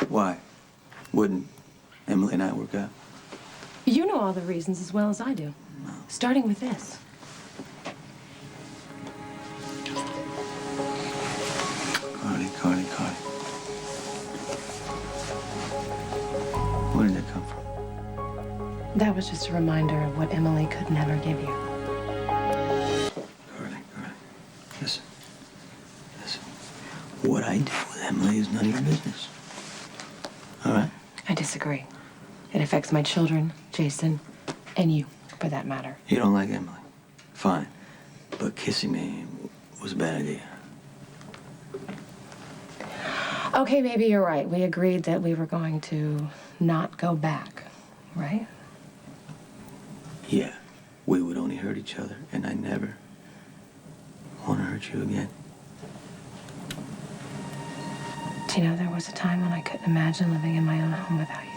Why? Wouldn't Emily and I work out? You know all the reasons as well as I do. No. Starting with this. Carly. Where did that come from? That was just a reminder of what Emily could never give you. Carly. Listen. What I do with Emily is none of your business. All right? I disagree. It affects my children, Jason, and you, for that matter. You don't like Emily? Fine. But kissing me was a bad idea. Okay, maybe you're right. We agreed that we were going to not go back, right? Yeah. We would only hurt each other, and I never want to hurt you again. Do you know, there was a time when I couldn't imagine living in my own home without you.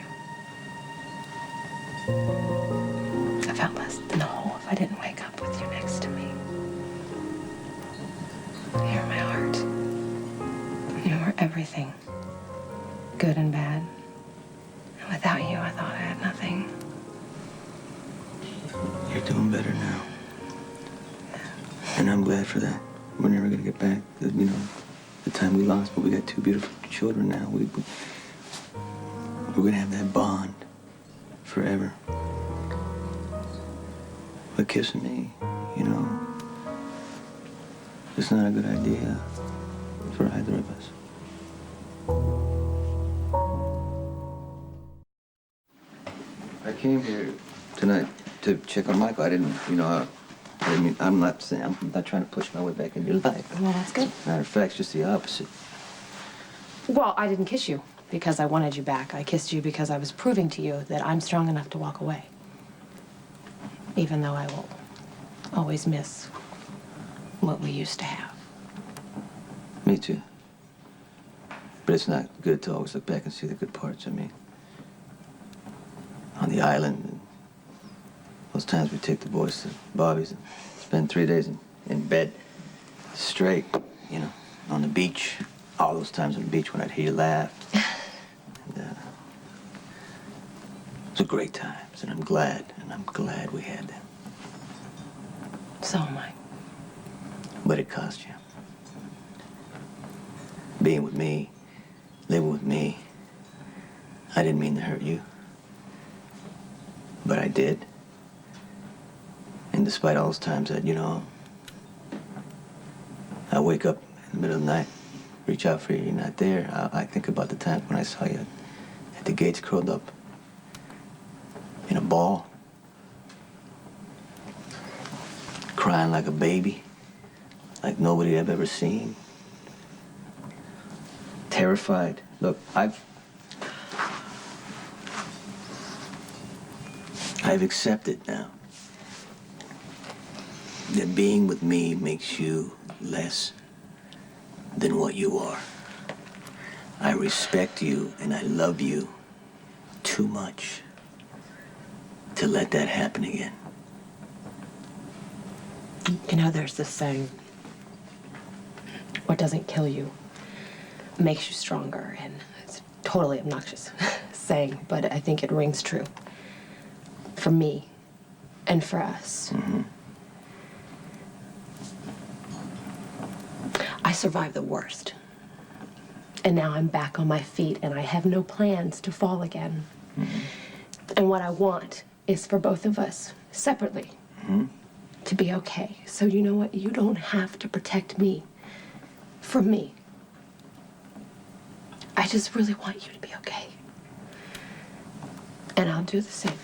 I felt less than whole if I didn't wake up with you next to me. You're my heart. You were everything, good and bad. And without you, I thought I had nothing. You're doing better now. And I'm glad for that. We're never going to get back, you know, the time we lost, but we got two beautiful children now. We're going to have that bond forever. But kissing me, you know, it's not a good idea for either of us. I came here tonight to check on Michael. I didn't, you know, I'm not saying, I'm not trying to push my way back in your life. Well, that's good. Matter of fact, it's just the opposite. Well, I didn't kiss you because I wanted you back. I kissed you because I was proving to you that I'm strong enough to walk away. Even though I will always miss what we used to have. Me too. But it's not good to always look back and see the good parts. I mean, on the island, those times we take the boys to Bobby's and spend 3 days in bed straight, you know, on the beach. All those times on the beach when I'd hear you laugh. And, it was a great times, and I'm glad we had them. So am I. But it cost you. Being with me, living with me, I didn't mean to hurt you. But I did. And despite all those times that, you know, I wake up in the middle of the night, reach out for you, you're not there. I think about the times when I saw you at the gates curled up in a ball, crying like a baby, like nobody I've ever seen. Terrified. Look, I've accepted now that being with me makes you less than what you are. I respect you and I love you too much to let that happen again. You know, there's this saying, what doesn't kill you makes you stronger, and it's a totally obnoxious saying, but I think it rings true. For me and for us. Mm-hmm. I survived the worst. And now I'm back on my feet and I have no plans to fall again. Mm-hmm. And what I want is for both of us, separately, to be okay. So you know what? You don't have to protect me from me. I just really want you to be okay. And I'll do the same.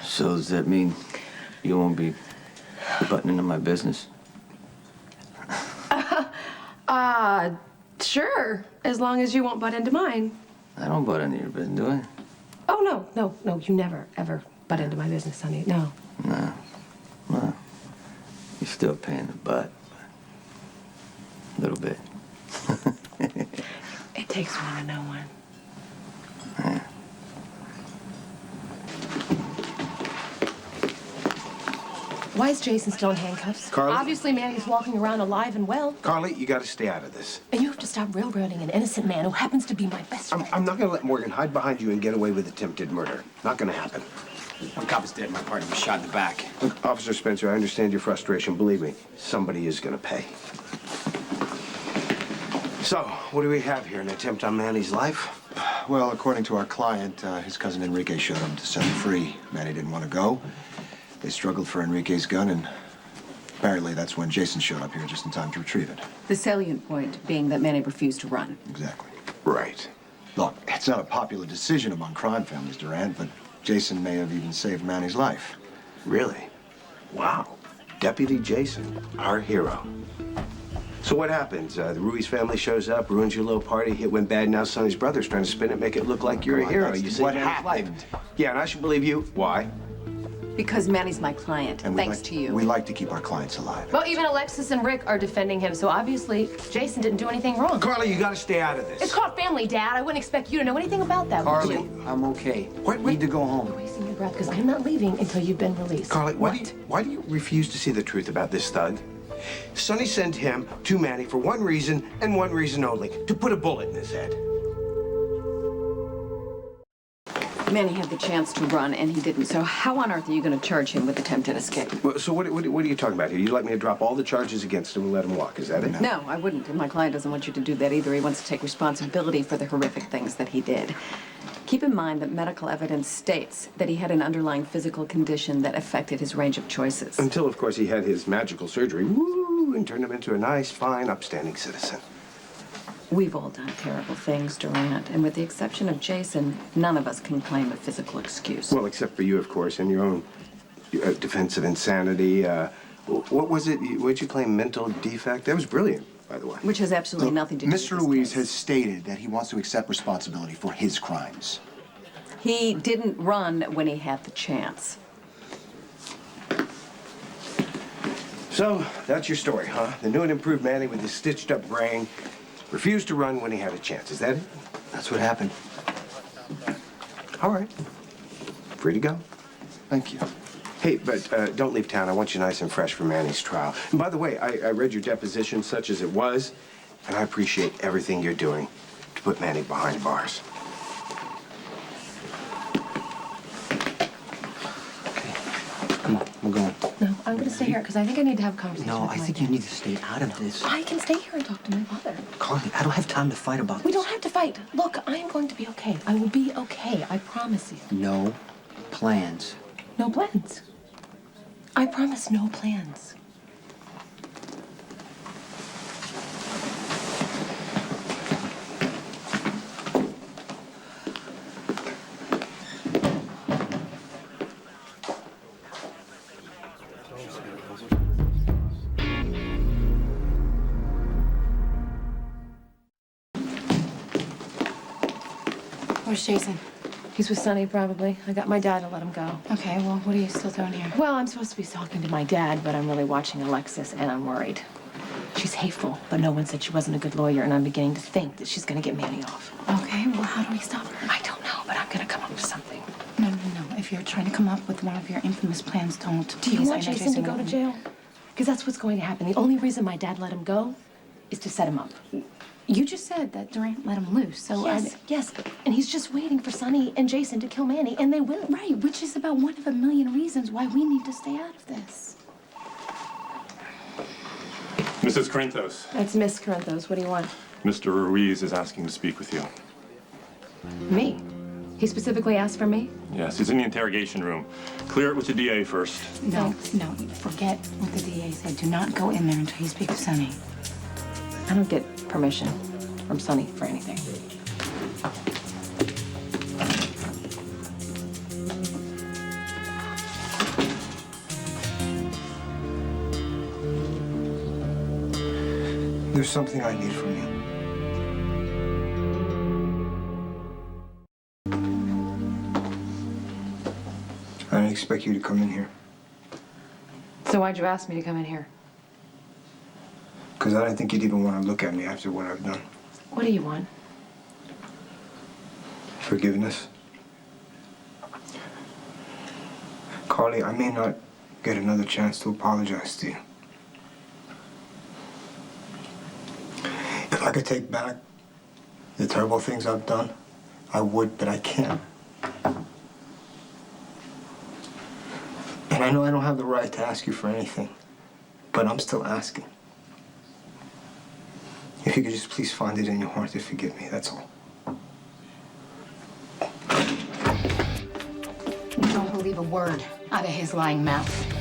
So does that mean you won't be butting into my business? Sure, as long as you won't butt into mine. I don't butt into your business, do I? Oh, no, you never, ever butt into my business, honey, no. No. Well, you're still paying the butt, but a little bit. It takes one to know one. Yeah. Why is Jason still in handcuffs? Carly? Obviously, Manny's walking around alive and well. Carly, you gotta stay out of this. And you have to stop railroading an innocent man who happens to be my best friend. I'm not gonna let Morgan hide behind you and get away with attempted murder. Not gonna happen. One cop is dead. My partner was shot in the back. Look, Officer Spencer, I understand your frustration. Believe me, somebody is gonna pay. So, what do we have here? An attempt on Manny's life? Well, according to our client, his cousin Enrique showed him to set him free. Manny didn't want to go. They struggled for Enrique's gun, and apparently that's when Jason showed up here just in time to retrieve it. The salient point being that Manny refused to run. Exactly. Right. Look, it's not a popular decision among crime families, Durant, but Jason may have even saved Manny's life. Really? Wow. Deputy Jason, our hero. So what happens? The Ruiz family shows up, ruins your little party, hit went bad, now Sonny's brother's trying to spin it, make it look like you're a hero. That's You see what Manny's life. happened. Yeah, and I should believe you. Why? Because Manny's my client, And thanks to you. We like to keep our clients alive. Well, even Alexis and Rick are defending him, so obviously Jason didn't do anything wrong. Carly, you gotta stay out of this. It's called family, Dad. I wouldn't expect you to know anything about that. would you? Carly, I'm okay. What? Need to go home. You're wasting your breath because I'm not leaving until you've been released. Carly, why do you refuse to see the truth about this thug? Sonny sent him to Manny for one reason and one reason only, to put a bullet in his head. Manny had the chance to run, and he didn't. So how on earth are you going to charge him with attempted escape? Well, so what are you talking about here? You'd like me to drop all the charges against him and let him walk, is that it? No, I wouldn't. And my client doesn't want you to do that either. He wants to take responsibility for the horrific things that he did. Keep in mind that medical evidence states that he had an underlying physical condition that affected his range of choices. Until, of course, he had his magical surgery, woo, and turned him into a nice, fine, upstanding citizen. We've all done terrible things, Durant, and with the exception of Jason, none of us can claim a physical excuse. Well, except for you, of course, and your own defense of insanity. What was it? What'd you claim? Mental defect? That was brilliant, by the way. Which has absolutely nothing to do with Mr. this Ruiz case. has stated that he wants to accept responsibility for his crimes. He didn't run when he had the chance. So, that's your story, huh? The new and improved Manny with his stitched-up brain refused to run when he had a chance. Is that it? That's what happened. All right. Free to go. Thank you. Hey, but don't leave town. I want you nice and fresh for Manny's trial. And by the way, I read your deposition, such as it was, and I appreciate everything you're doing to put Manny behind bars. Come on, we're going. No, I'm going to stay here because I think I need to have a conversation No, with I my think dad. you need to stay out of this. I can stay here and talk to my father. Carly, I don't have time to fight about this. We don't have to fight. Look, I am going to be okay. I will be okay. I promise you. No plans. No plans. I promise no plans. Where's Jason? He's with Sonny, probably. I got my dad to let him go. Okay, well, what are you still doing here? Well, I'm supposed to be talking to my dad, but I'm really watching Alexis, and I'm worried. She's hateful, but no one said she wasn't a good lawyer, and I'm beginning to think that she's gonna get Manny off. Okay, well, how do we stop her? I don't know, but I'm gonna come up with something. No. If you're trying to come up with one of your infamous plans, don't. Do you Please, want I know Jason to go to won't. jail? Because that's what's going to happen. The only reason my dad let him go is to set him up. You just said that Durant let him loose, so Yes. And he's just waiting for Sonny and Jason to kill Manny, and they will. Right, which is about one of a million reasons why we need to stay out of this. Mrs. Corinthos, That's Miss Corinthos. What do you want? Mr. Ruiz is asking to speak with you. Me? He specifically asked for me? Yes, he's in the interrogation room. Clear it with the DA first. No, forget what the DA said. Do not go in there until you speak to Sonny. I don't get permission from Sonny for anything. There's something I need from you. I didn't expect you to come in here. So why'd you ask me to come in here? Because I didn't think you'd even want to look at me after what I've done. What do you want? Forgiveness. Carly, I may not get another chance to apologize to you. If I could take back the terrible things I've done, I would, but I can't. And I know I don't have the right to ask you for anything, but I'm still asking. If you could just please find it in your heart to forgive me, that's all. Don't believe a word out of his lying mouth.